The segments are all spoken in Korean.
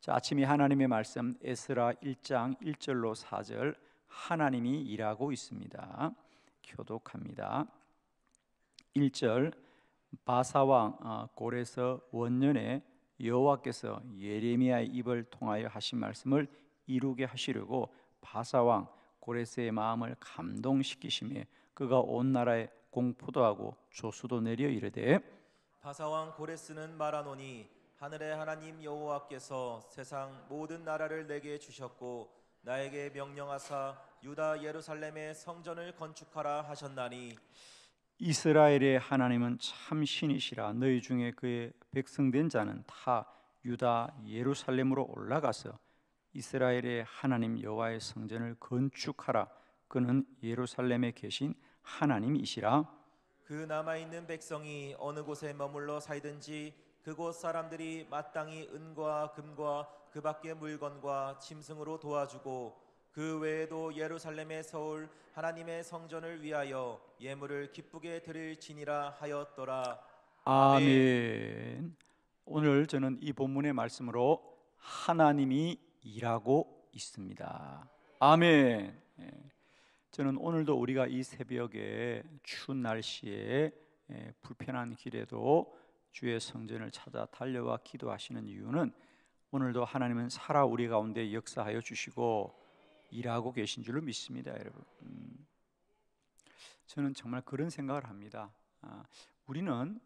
자, 아침에 하나님의 말씀 에스라 1장 1절로 4절 하나님이 일하고 있습니다. 교독합니다. 1절 바사왕 골에서 원년에 여호와께서 예레미야의 입을 통하여 하신 말씀을 이루게 하시려고 바사왕 고레스의 마음을 감동시키시며 그가 온 나라에 공포도 하고 조수도 내려 이르되 바사왕 고레스는 말하노니 하늘의 하나님 여호와께서 세상 모든 나라를 내게 주셨고 나에게 명령하사 유다 예루살렘의 성전을 건축하라 하셨나니 이스라엘의 하나님은 참 신이시라. 너희 중에 그의 백성된 자는 다 유다 예루살렘으로 올라가서 이스라엘의 하나님 여호와의 성전을 건축하라. 그는 예루살렘에 계신 하나님이시라. 그 남아있는 백성이 어느 곳에 머물러 살든지 그곳 사람들이 마땅히 은과 금과 그 밖의 물건과 짐승으로 도와주고 그 외에도 예루살렘에 서울 하나님의 성전을 위하여 예물을 기쁘게 드릴지니라 하였더라. 아멘. 오늘 저는 이 본문의 말씀으로 하나님이 일하고 있습니다. 아멘. 저는 오늘도 우리가 이 새벽에 추운 날씨에 불편한 길에도 주의 성전을 찾아 달려와 기도하시는 이유는 오늘도 하나님은 살아 우리 가운데 역사하여 주시고 일하고 계신 줄로 믿습니다, 여러분. 저는 정말 그런 생각을 합니다. 우리는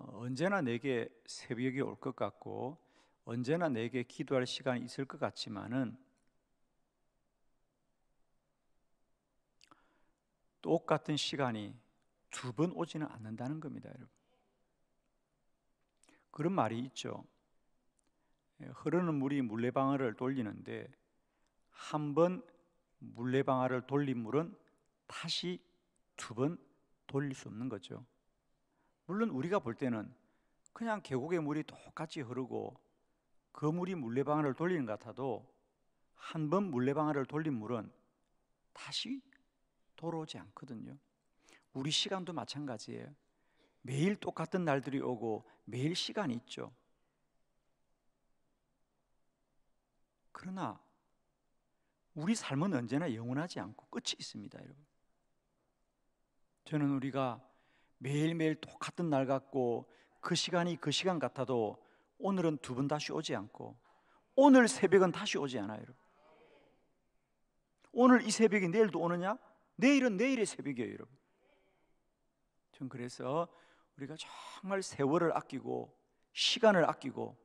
언제나 내게 새벽이 올 것 같고 언제나 내게 기도할 시간이 있을 것 같지만은 똑같은 시간이 두 번 오지는 않는다는 겁니다, 여러분. 그런 말이 있죠. 흐르는 물이 물레방아를 돌리는데 한 번 물레방아를 돌린 물은 다시 두 번 돌릴 수 없는 거죠. 물론 우리가 볼 때는 그냥 계곡의 물이 똑같이 흐르고 그 물이 물레방아를 돌리는 것 같아도 한 번 물레방아를 돌린 물은 다시 돌아오지 않거든요. 우리 시간도 마찬가지예요. 매일 똑같은 날들이 오고 매일 시간이 있죠. 그러나 우리 삶은 언제나 영원하지 않고 끝이 있습니다, 여러분. 저는 우리가 매일매일 똑같은 날 같고 그 시간이 그 시간 같아도 오늘은 두 번 다시 오지 않고 오늘 새벽은 다시 오지 않아요, 여러분. 오늘 이 새벽이 내일도 오느냐? 내일은 내일의 새벽이에요, 여러분. 전 그래서 우리가 정말 세월을 아끼고 시간을 아끼고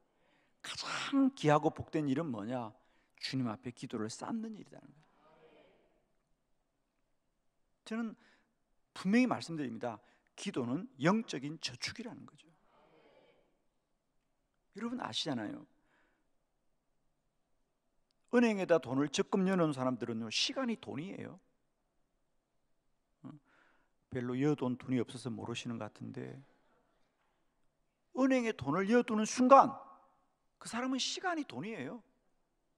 가장 귀하고 복된 일은 뭐냐? 주님 앞에 기도를 쌓는 일이라는 거예요. 저는 분명히 말씀드립니다. 기도는 영적인 저축이라는 거죠. 여러분 아시잖아요. 은행에다 돈을 적금 여는 사람들은요, 시간이 돈이에요. 별로 여돈 돈이 없어서 모르시는 것 같은데 은행에 돈을 여두는 순간 그 사람은 시간이 돈이에요.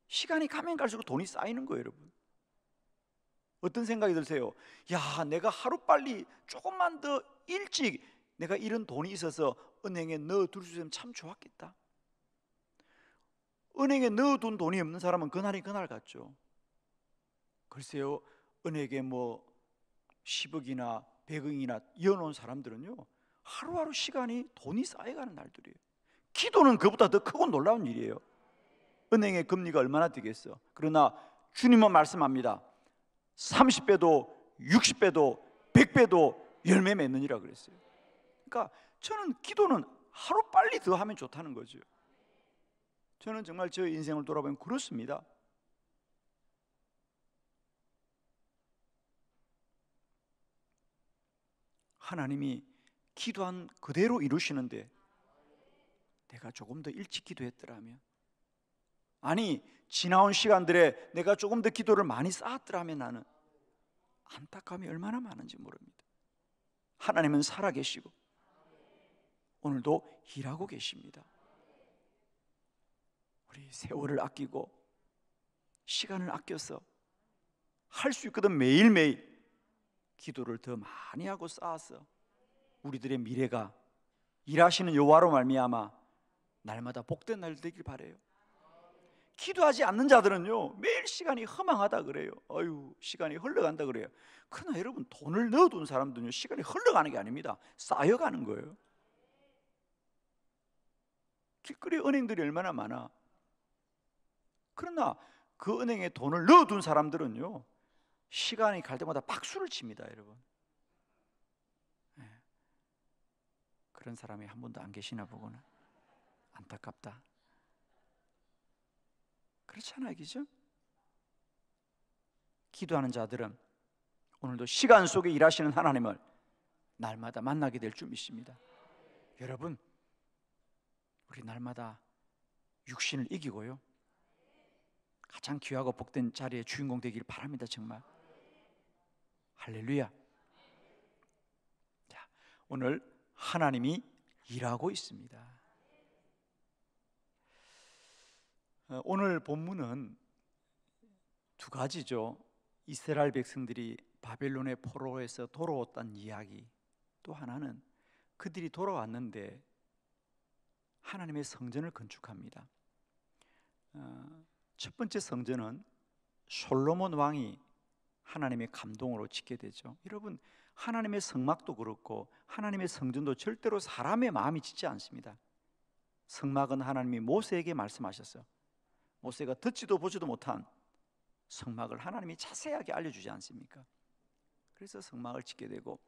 시간이 가면 갈수록 돈이 쌓이는 거예요, 여러분. 어떤 생각이 드세요? 야, 내가 하루빨리 조금만 더 일찍 내가 이런 돈이 있어서 은행에 넣어둘 수 있으면 참 좋았겠다. 은행에 넣어둔 돈이 없는 사람은 그날이 그날 같죠. 글쎄요, 은행에 뭐 10억이나 100억이나 이어놓은 사람들은요, 하루하루 시간이 돈이 쌓여가는 날들이에요. 기도는 그보다 더 크고 놀라운 일이에요. 은행의 금리가 얼마나 되겠어. 그러나 주님은 말씀합니다. 30배도 60배도 100배도 열매 맺느니라 그랬어요. 그러니까 저는 기도는 하루 빨리 더 하면 좋다는 거죠. 저는 정말 저 인생을 돌아보면 그렇습니다. 하나님이 기도한 그대로 이루시는데 내가 조금 더 일찍 기도했더라면, 아니 지나온 시간들에 내가 조금 더 기도를 많이 쌓았더라면 나는 안타까움이 얼마나 많은지 모릅니다. 하나님은 살아계시고 오늘도 일하고 계십니다. 우리 세월을 아끼고 시간을 아껴서 할 수 있거든 매일매일 기도를 더 많이 하고 쌓아서 우리들의 미래가 일하시는 여호와로 말미암아 날마다 복된 날 되길 바래요. 기도하지 않는 자들은요 매일 시간이 허망하다 그래요. 어휴, 시간이 흘러간다 그래요. 그러나 여러분, 돈을 넣어둔 사람들은요 시간이 흘러가는 게 아닙니다. 쌓여가는 거예요. 길거리 은행들이 얼마나 많아. 그러나 그 은행에 돈을 넣어둔 사람들은요 시간이 갈 때마다 박수를 칩니다. 여러분, 그런 사람이 한 분도 안 계시나 보구나. 안타깝다. 그렇잖아요, 그죠? 기도하는 자들은 오늘도 시간 속에 일하시는 하나님을 날마다 만나게 될 줄 믿습니다. 여러분, 우리 날마다 육신을 이기고요 가장 귀하고 복된 자리의 주인공 되길 바랍니다. 정말 할렐루야. 자, 오늘 하나님이 일하고 있습니다. 오늘 본문은 두 가지죠. 이스라엘 백성들이 바벨론의 포로에서 돌아왔다는 이야기, 또 하나는 그들이 돌아왔는데 하나님의 성전을 건축합니다. 첫 번째 성전은 솔로몬 왕이 하나님의 감동으로 짓게 되죠. 여러분, 하나님의 성막도 그렇고 하나님의 성전도 절대로 사람의 마음이 짓지 않습니다. 성막은 하나님이 모세에게 말씀하셨어요. 모세가 듣지도 보지도 못한 성막을 하나님이 자세하게 알려주지 않습니까? 그래서 성막을 짓게 되고,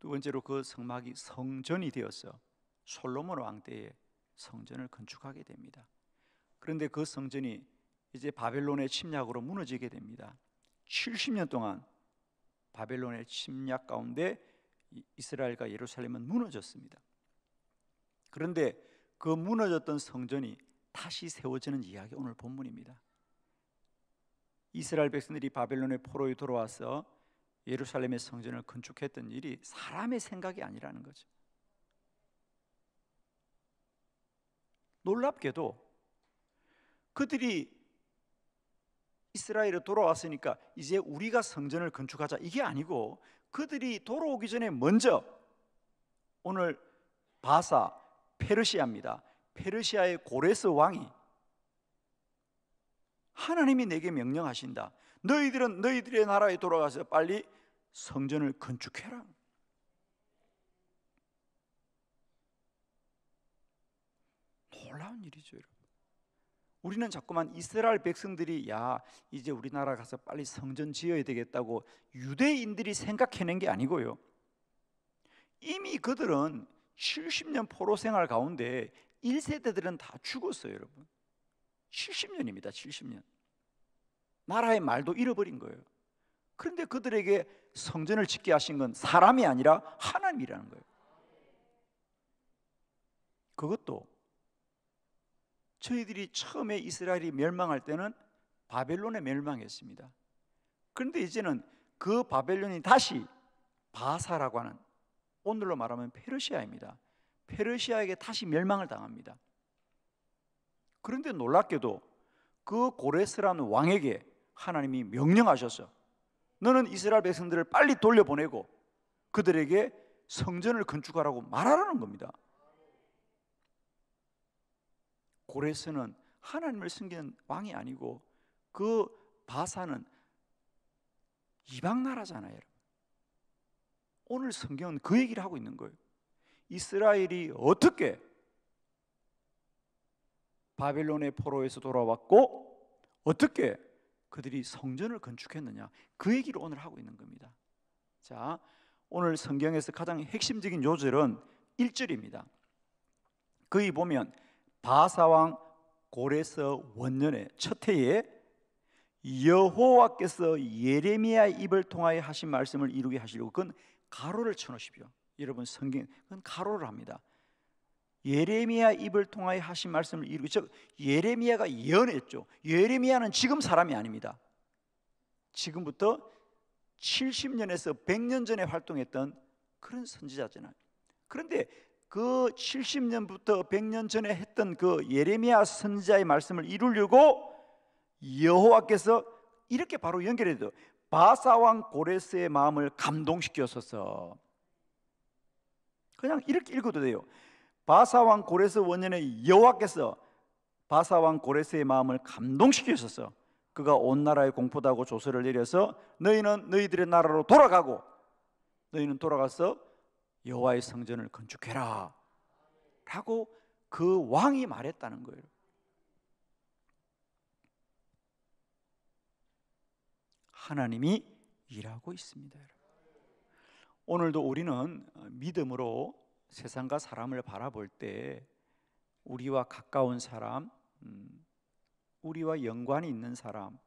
두 번째로 그 성막이 성전이 되어서 솔로몬 왕 때에 성전을 건축하게 됩니다. 그런데 그 성전이 이제 바벨론의 침략으로 무너지게 됩니다. 70년 동안 바벨론의 침략 가운데 이스라엘과 예루살렘은 무너졌습니다. 그런데 그 무너졌던 성전이 다시 세워지는 이야기, 오늘 본문입니다. 이스라엘 백성들이 바벨론의 포로에 돌아와서 예루살렘의 성전을 건축했던 일이 사람의 생각이 아니라는 거죠. 놀랍게도 그들이 이스라엘에 돌아왔으니까 이제 우리가 성전을 건축하자, 이게 아니고 그들이 돌아오기 전에 먼저, 오늘 바사 페르시아입니다. 페르시아의 고레스 왕이 하나님이 내게 명령하신다. 너희들은 너희들의 나라에 돌아가서 빨리 성전을 건축해라. 놀라운 일이죠, 여러분. 우리는 자꾸만 이스라엘 백성들이 이제 우리나라 가서 빨리 성전 지어야 되겠다고 유대인들이 생각해낸 게 아니고요, 이미 그들은 70년 포로 생활 가운데 1세대들은 다 죽었어요. 여러분, 70년입니다. 70년. 나라의 말도 잃어버린 거예요. 그런데 그들에게 성전을 짓게 하신 건 사람이 아니라 하나님이라는 거예요. 그것도 저희들이 처음에 이스라엘이 멸망할 때는 바벨론에 멸망했습니다. 그런데 이제는 그 바벨론이 다시 바사라고 하는, 오늘로 말하면 페르시아입니다. 페르시아에게 다시 멸망을 당합니다. 그런데 놀랍게도 그 고레스라는 왕에게 하나님이 명령하셔서 너는 이스라엘 백성들을 빨리 돌려보내고 그들에게 성전을 건축하라고 말하라는 겁니다. 고레스는 하나님을 섬기는 왕이 아니고 그 바사는 이방 나라잖아요. 오늘 성경은 그 얘기를 하고 있는 거예요. 이스라엘이 어떻게 바벨론의 포로에서 돌아왔고 어떻게 그들이 성전을 건축했느냐, 그 얘기를 오늘 하고 있는 겁니다. 자, 오늘 성경에서 가장 핵심적인 요절은 1절입니다. 거기 보면 바사왕 고레스 원년의 첫 해에 여호와께서 예레미야의 입을 통하여 하신 말씀을 이루게 하시려고, 그건 가로를 쳐놓으십시오. 여러분, 성경 그건 가로를 합니다. 예레미야 입을 통하여 하신 말씀을 이루기, 즉 예레미야가 예언했죠. 예레미야는 지금 사람이 아닙니다. 지금부터 70년에서 100년 전에 활동했던 그런 선지자잖아요. 그런데 그 70년부터 100년 전에 했던 그 예레미야 선지자의 말씀을 이루려고 여호와께서 이렇게 바로 연결해도 바사왕 고레스의 마음을 감동시켰어서, 그냥 이렇게 읽어도 돼요. 바사왕 고레스 원년에 여호와께서 바사왕 고레스의 마음을 감동시키셔서 그가 온 나라에 공포하고 조서를 내려서 너희는 너희들의 나라로 돌아가고 너희는 돌아가서 여호와의 성전을 건축해라 라고 그 왕이 말했다는 거예요. 하나님이 일하고 있습니다. 오늘도 우리는 믿음으로 세상과 사람을 바라볼 때 우리와 가까운 사람, 우리와 연관이 있는 사람,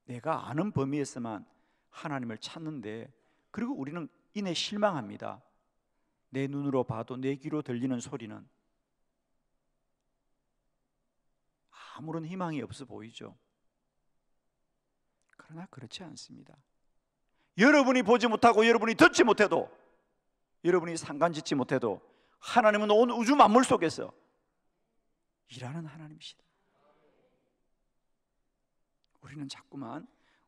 내가 아는 범위에서만 하나님을 찾는데, 그리고 우리는 이내 실망합니다. 내 눈으로 봐도 내 귀로 들리는 소리는 아무런 희망이 없어 보이죠. 그러나 그렇지 않습니다. 여러분이 보지 못하고 여러분이 듣지 못해도, 여러분이 상관짓지 못해도 하나님은 온 우주 만물 속에서 일하는 하나님이시다. 우리는 자꾸만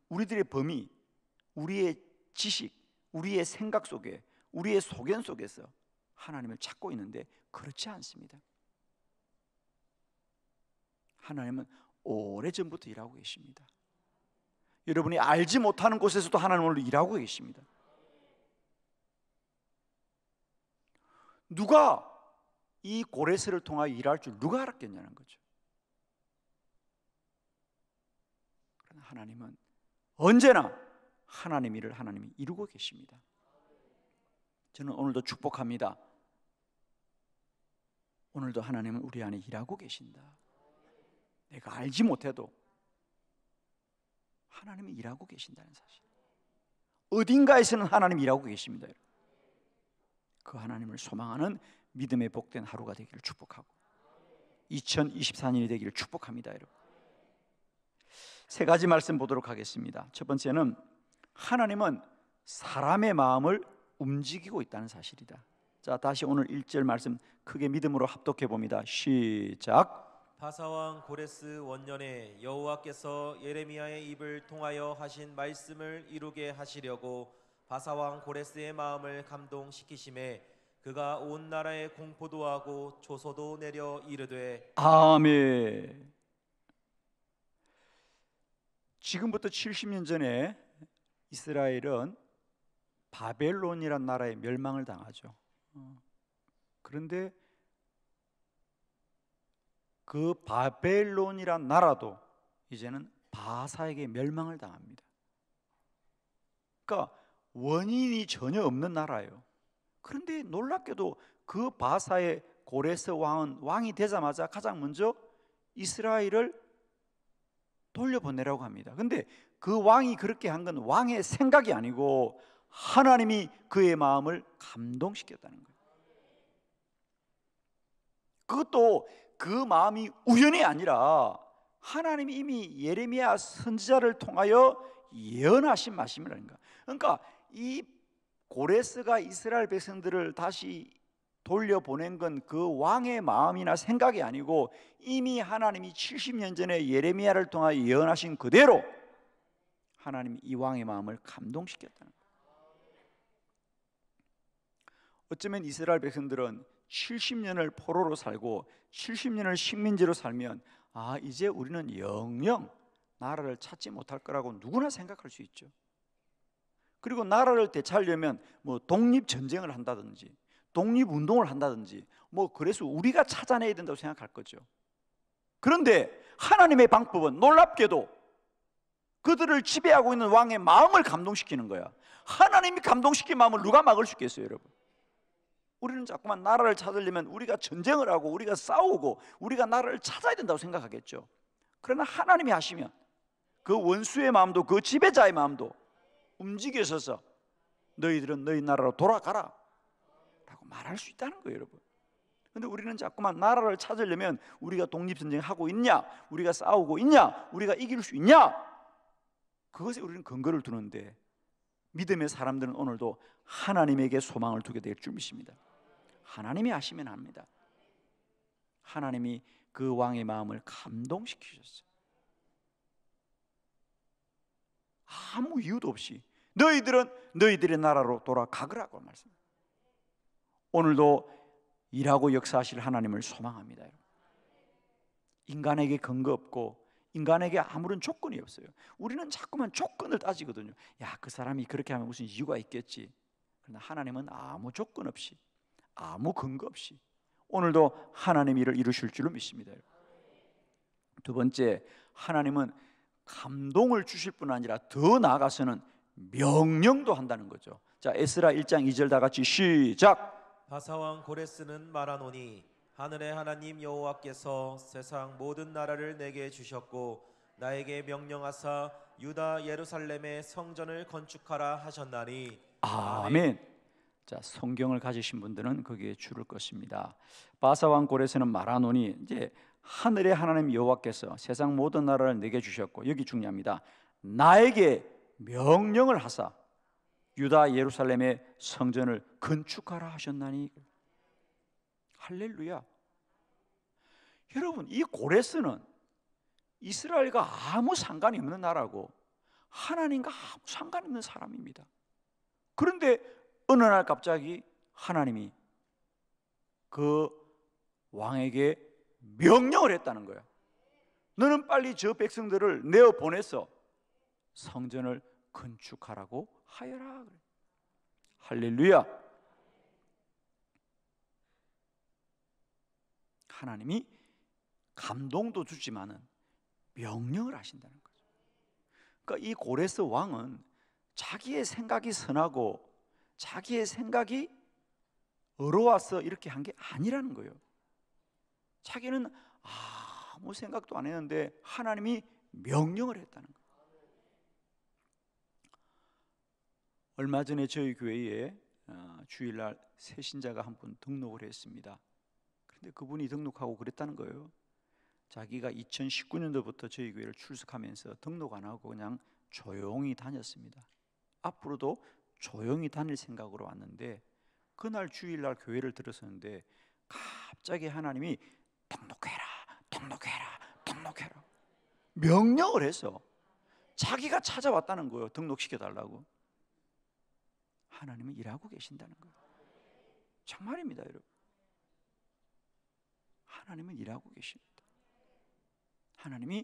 우리들의 범위, 우리의 지식, 우리의 생각 속에, 우리의 소견 속에서 하나님을 찾고 있는데 그렇지 않습니다. 하나님은 오래전부터 일하고 계십니다. 여러분이 알지 못하는 곳에서도 하나님은 일하고 계십니다. 누가 이 고레스를 통하여 일할 줄 누가 알았겠냐는 거죠. 그러나 하나님은 언제나 하나님 일을 하나님이 이루고 계십니다. 저는 오늘도 축복합니다. 오늘도 하나님은 우리 안에 일하고 계신다. 내가 알지 못해도 하나님이 일하고 계신다는 사실. 어딘가에서는 하나님이 일하고 계십니다. 그 하나님을 소망하는 믿음의 복된 하루가 되기를 축복하고 2024년이 되기를 축복합니다. 여러분, 세 가지 말씀 보도록 하겠습니다. 첫 번째는 하나님은 사람의 마음을 움직이고 있다는 사실이다. 자, 다시 오늘 1절 말씀 크게 믿음으로 합독해 봅니다. 시작. 바사왕 고레스 원년에 여호와께서 예레미야의 입을 통하여 하신 말씀을 이루게 하시려고 바사왕 고레스의 마음을 감동시키심에 그가 온 나라에 공포도 하고 조소도 내려 이르되 아멘. 지금부터 70년 전에 이스라엘은 바벨론이란 나라에 멸망을 당하죠. 그런데 그 바벨론이란 나라도 이제는 바사에게 멸망을 당합니다. 그러니까 원인이 전혀 없는 나라예요. 그런데 놀랍게도 그 바사의 고레스 왕은 왕이 되자마자 가장 먼저 이스라엘을 돌려보내라고 합니다. 그런데 그 왕이 그렇게 한 건 왕의 생각이 아니고 하나님이 그의 마음을 감동시켰다는 거예요. 그것도 그 마음이 우연이 아니라 하나님이 이미 예레미야 선지자를 통하여 예언하신 말씀이라는 거예요. 그러니까 이 고레스가 이스라엘 백성들을 다시 돌려보낸 건 그 왕의 마음이나 생각이 아니고 이미 하나님이 70년 전에 예레미야를 통하여 예언하신 그대로 하나님이 이 왕의 마음을 감동시켰다는 거예요. 어쩌면 이스라엘 백성들은 70년을 포로로 살고 70년을 식민지로 살면 이제 우리는 영영 나라를 찾지 못할 거라고 누구나 생각할 수 있죠. 그리고 나라를 되찾으려면 뭐 독립전쟁을 한다든지 독립운동을 한다든지 그래서 우리가 찾아내야 된다고 생각할 거죠. 그런데 하나님의 방법은 놀랍게도 그들을 지배하고 있는 왕의 마음을 감동시키는 거야. 하나님이 감동시킨 마음을 누가 막을 수 있겠어요, 여러분? 우리는 자꾸만 나라를 찾으려면 우리가 전쟁을 하고 우리가 싸우고 우리가 나라를 찾아야 된다고 생각하겠죠. 그러나 하나님이 하시면 그 원수의 마음도 그 지배자의 마음도 움직여서서 너희들은 너희 나라로 돌아가라 라고 말할 수 있다는 거예요, 여러분. 그런데 우리는 자꾸만 나라를 찾으려면 우리가 독립전쟁하고 있냐, 우리가 싸우고 있냐, 우리가 이길 수 있냐, 그것에 우리는 근거를 두는데 믿음의 사람들은 오늘도 하나님에게 소망을 두게 될 줄 믿습니다. 하나님이 하시면 합니다. 하나님이 그 왕의 마음을 감동시키셨어요. 아무 이유도 없이 너희들은 너희들의 나라로 돌아가거라고 말씀합니다. 오늘도 일하고 역사하실 하나님을 소망합니다. 인간에게 근거 없고 인간에게 아무런 조건이 없어요. 우리는 자꾸만 조건을 따지거든요. 야, 그 사람이 그렇게 하면 무슨 이유가 있겠지. 그러나 하나님은 아무 조건 없이, 아무 근거 없이 오늘도 하나님 일을 이루실 줄로 믿습니다. 두 번째, 하나님은 감동을 주실 뿐 아니라 더 나아가서는 명령도 한다는 거죠. 자, 에스라 1장 2절 다 같이 시작. 바사왕 고레스는 말하노니 하늘의 하나님 여호와께서 세상 모든 나라를 내게 주셨고 나에게 명령하사 유다 예루살렘의 성전을 건축하라 하셨나니. 아멘. 자, 성경을 가지신 분들은 거기에 줄을 것입니다. 바사왕 고레스는 말하노니, 이제 하늘의 하나님 여호와께서 세상 모든 나라를 내게 주셨고, 여기 중요합니다. 나에게 명령을 하사 유다 예루살렘의 성전을 건축하라 하셨나니. 할렐루야. 여러분, 이 고레스는 이스라엘과 아무 상관이 없는 나라고 하나님과 아무 상관이 없는 사람입니다. 그런데 어느 날 갑자기 하나님이 그 왕에게 명령을 했다는 거야. 너는 빨리 저 백성들을 내어 보내서 성전을 건축하라고 하여라. 할렐루야. 하나님이 감동도 주지만은 명령을 하신다는 거죠. 그러니까 이 고레스 왕은 자기의 생각이 선하고 자기의 생각이 어려워서 이렇게 한 게 아니라는 거예요. 자기는 아무 생각도 안 했는데 하나님이 명령을 했다는 거예요. 얼마 전에 저희 교회에 주일날 새신자가 한 분 등록을 했습니다. 그런데 그분이 등록하고 그랬다는 거예요. 자기가 2019년도부터 저희 교회를 출석하면서 등록 안 하고 그냥 조용히 다녔습니다. 앞으로도 조용히 다닐 생각으로 왔는데 그날 주일날 교회를 들었었는데 갑자기 하나님이 등록해라, 등록해라, 등록해라 명령을 해서 자기가 찾아왔다는 거예요. 등록시켜달라고. 하나님은 일하고 계신다는 거예요. 정말입니다, 여러분. 하나님은 일하고 계십니다. 하나님이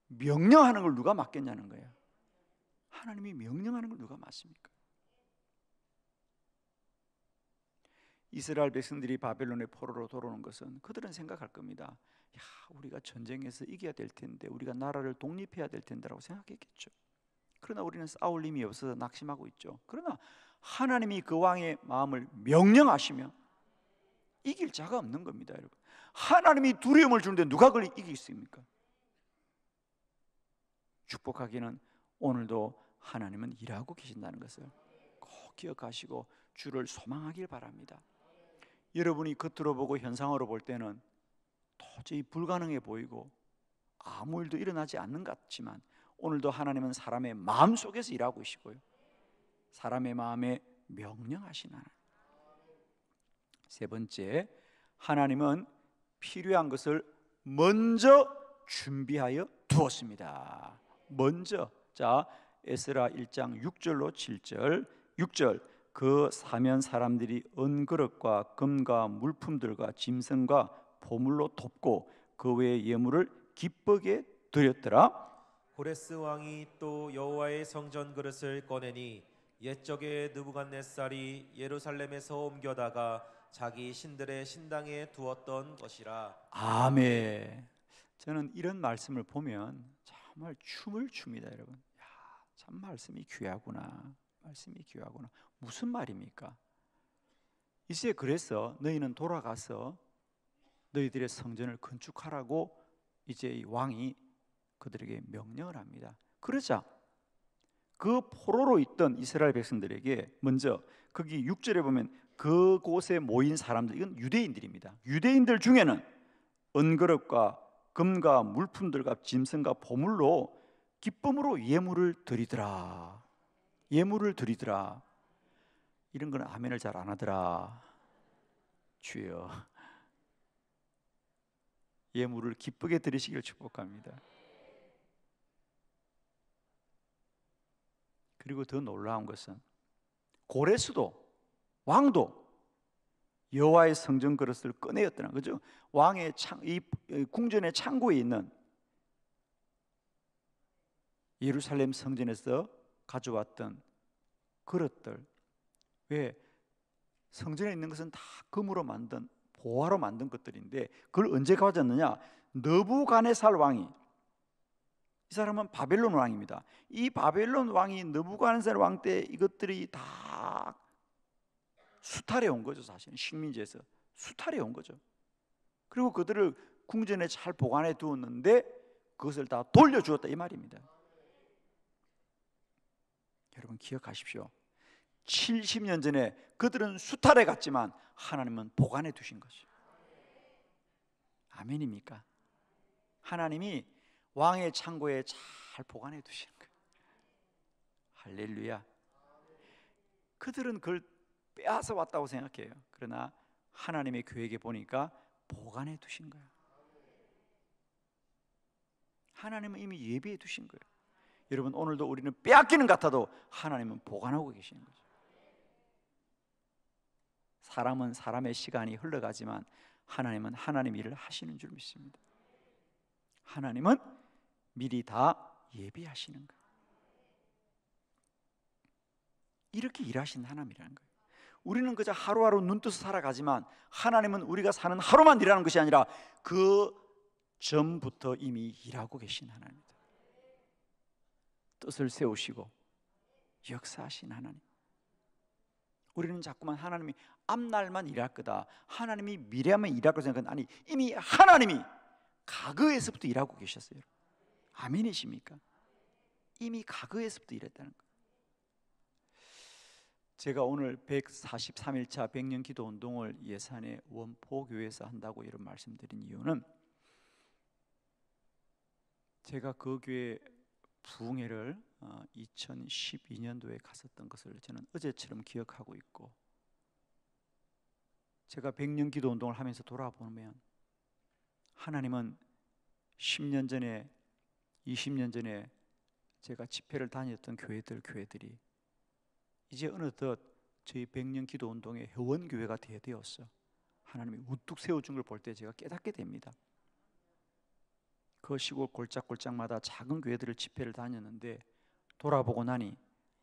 명령하는 걸 누가 맡겠냐는 거예요. 하나님이 명령하는 걸 누가 맡습니까? 이스라엘 백성들이 바벨론의 포로로 돌아오는 것은 그들은 생각할 겁니다. 야, 우리가 전쟁에서 이겨야 될 텐데, 우리가 나라를 독립해야 될 텐데라고 생각했겠죠. 그러나 우리는 싸울 힘이 없어서 낙심하고 있죠. 그러나 하나님이 그 왕의 마음을 명령하시면 이길 자가 없는 겁니다, 여러분. 하나님이 두려움을 주는데 누가 그걸 이기겠습니까? 축복하기는 오늘도 하나님은 일하고 계신다는 것을 꼭 기억하시고 주를 소망하길 바랍니다. 여러분이 겉으로 보고 현상으로 볼 때는 도저히 불가능해 보이고 아무 일도 일어나지 않는 것 같지만 오늘도 하나님은 사람의 마음 속에서 일하고 계시고요, 사람의 마음에 명령하신 하나님. 세 번째, 하나님은 필요한 것을 먼저 준비하여 두었습니다. 먼저. 자, 에스라 1장 6절로 7절. 6절, 그 사면 사람들이 은그릇과 금과 물품들과 짐승과 보물로 돕고 그 외의 예물을 기쁘게 드렸더라. 고레스 왕이 또 여호와의 성전 그릇을 꺼내니 옛적에 느부갓네살이 예루살렘에서 옮겨다가 자기 신들의 신당에 두었던 것이라. 아멘. 저는 이런 말씀을 보면 정말 춤을 춥니다, 여러분. 야, 참 말씀이 귀하구나. 말씀이 귀하구나. 무슨 말입니까? 이제 그래서 너희는 돌아가서 너희들의 성전을 건축하라고 이제 이 왕이 그들에게 명령을 합니다. 그러자 그 포로로 있던 이스라엘 백성들에게 먼저 거기 6절에 보면 그곳에 모인 사람들, 이건 유대인들입니다. 유대인들 중에는 은그릇과 금과 물품들과 짐승과 보물로 기쁨으로 예물을 드리더라. 예물을 드리더라. 이런 건 아멘을 잘 안 하더라. 주여, 예물을 기쁘게 드리시길 축복합니다. 그리고 더 놀라운 것은 고레스도 왕도 여호와의 성전 그릇을 꺼내었더라. 그죠? 왕의 이 궁전의 창고에 있는 예루살렘 성전에서 가져왔던 그릇들. 왜? 성전에 있는 것은 다 금으로 만든, 보화로 만든 것들인데 그걸 언제 가져왔느냐? 느부갓네살 왕이, 이 사람은 바벨론 왕입니다. 이 바벨론 왕이 느부갓네살 왕 때 이것들이 다 수탈해 온 거죠. 사실은 식민지에서 수탈해 온 거죠. 그리고 그들을 궁전에 잘 보관해 두었는데 그것을 다 돌려주었다, 이 말입니다. 여러분 기억하십시오. 70년 전에 그들은 수탈해 갔지만 하나님은 보관해 두신 것이죠. 아멘입니까? 하나님이 왕의 창고에 잘 보관해 두시는 거예요. 할렐루야. 그들은 그걸 빼앗아 왔다고 생각해요. 그러나 하나님의 계획에 보니까 보관해 두신 거예요. 하나님은 이미 예비해 두신 거예요. 여러분 오늘도 우리는 빼앗기는 것 같아도 하나님은 보관하고 계시는 거죠. 사람은 사람의 시간이 흘러가지만 하나님은 하나님 일을 하시는 줄 믿습니다. 하나님은 미리 다 예비하시는 거예요. 이렇게 일하신 하나님이라는 거예요. 우리는 그저 하루하루 눈뜨서 살아가지만 하나님은 우리가 사는 하루만 일하는 것이 아니라 그 전부터 이미 일하고 계신 하나님입니다. 뜻을 세우시고 역사하신 하나님. 우리는 자꾸만 하나님이 앞날만 일할 거다, 하나님이 미래만 일할 거다 생각은 아니, 이미 하나님이 과거에서부터 일하고 계셨어요. 아멘이십니까? 이미 과거에서부터 일했다는 거예요. 제가 오늘 143일차 100년 기도 운동을 예산의 원포교회에서 한다고 이런 말씀드린 이유는 제가 그 교회 부흥회를 2012년도에 갔었던 것을 저는 어제처럼 기억하고 있고, 제가 100년 기도 운동을 하면서 돌아보면 하나님은 10년 전에 20년 전에 제가 집회를 다녔던 교회들이 이제 어느덧 저희 100년 기도 운동의 회원교회가 되었어. 하나님이 우뚝 세워준 걸 볼 때 제가 깨닫게 됩니다. 그 시골 골짝골짝마다 작은 교회들을 집회를 다녔는데 돌아보고 나니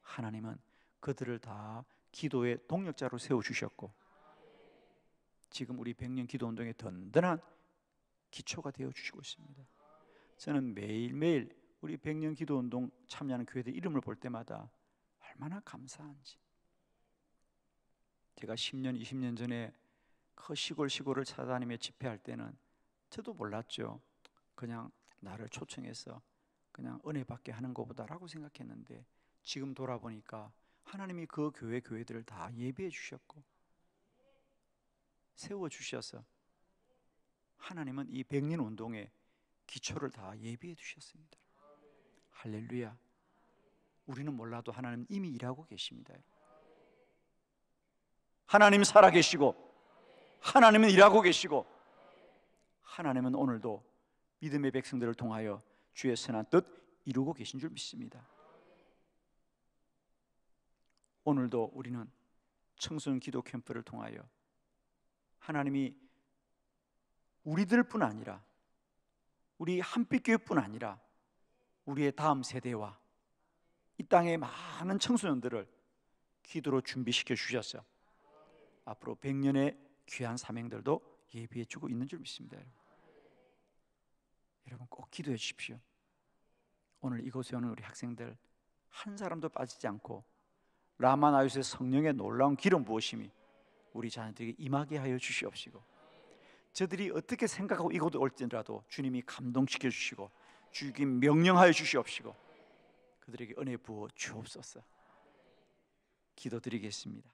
하나님은 그들을 다 기도의 동력자로 세워주셨고 지금 우리 100년 기도 운동의 든든한 기초가 되어주시고 있습니다. 저는 매일매일 우리 100년 기도 운동 참여하는 교회들 이름을 볼 때마다 얼마나 감사한지. 제가 10년, 20년 전에 그 시골을 찾아다니며 집회할 때는 저도 몰랐죠. 그냥 나를 초청해서 그냥 은혜 받게 하는 것보다라고 생각했는데 지금 돌아보니까 하나님이 그 교회들을 다 예비해 주셨고 세워 주셔서 하나님은 이 100년 운동의 기초를 다 예비해 주셨습니다. 할렐루야. 우리는 몰라도 하나님 이미 일하고 계십니다. 하나님 살아계시고 하나님은 일하고 계시고 하나님은 오늘도 믿음의 백성들을 통하여 주의 선한 뜻 이루고 계신 줄 믿습니다. 오늘도 우리는 청소년 기도 캠프를 통하여 하나님이 우리들뿐 아니라 우리 한빛교회뿐 아니라 우리의 다음 세대와 이 땅의 많은 청소년들을 기도로 준비시켜 주셔서 앞으로 100년의 귀한 사명들도 예비해 주고 있는 줄 믿습니다. 여러분 꼭 기도해 주십시오. 오늘 이곳에 오는 우리 학생들 한 사람도 빠지지 않고 라마나요스의 성령의 놀라운 기름 부으심이 우리 자녀들에게 임하게 하여 주시옵시고 저들이 어떻게 생각하고 이곳에 올지라도 주님이 감동시켜 주시고 주님 명령하여 주시옵시고 그들에게 은혜 부어 주옵소서. 기도드리겠습니다.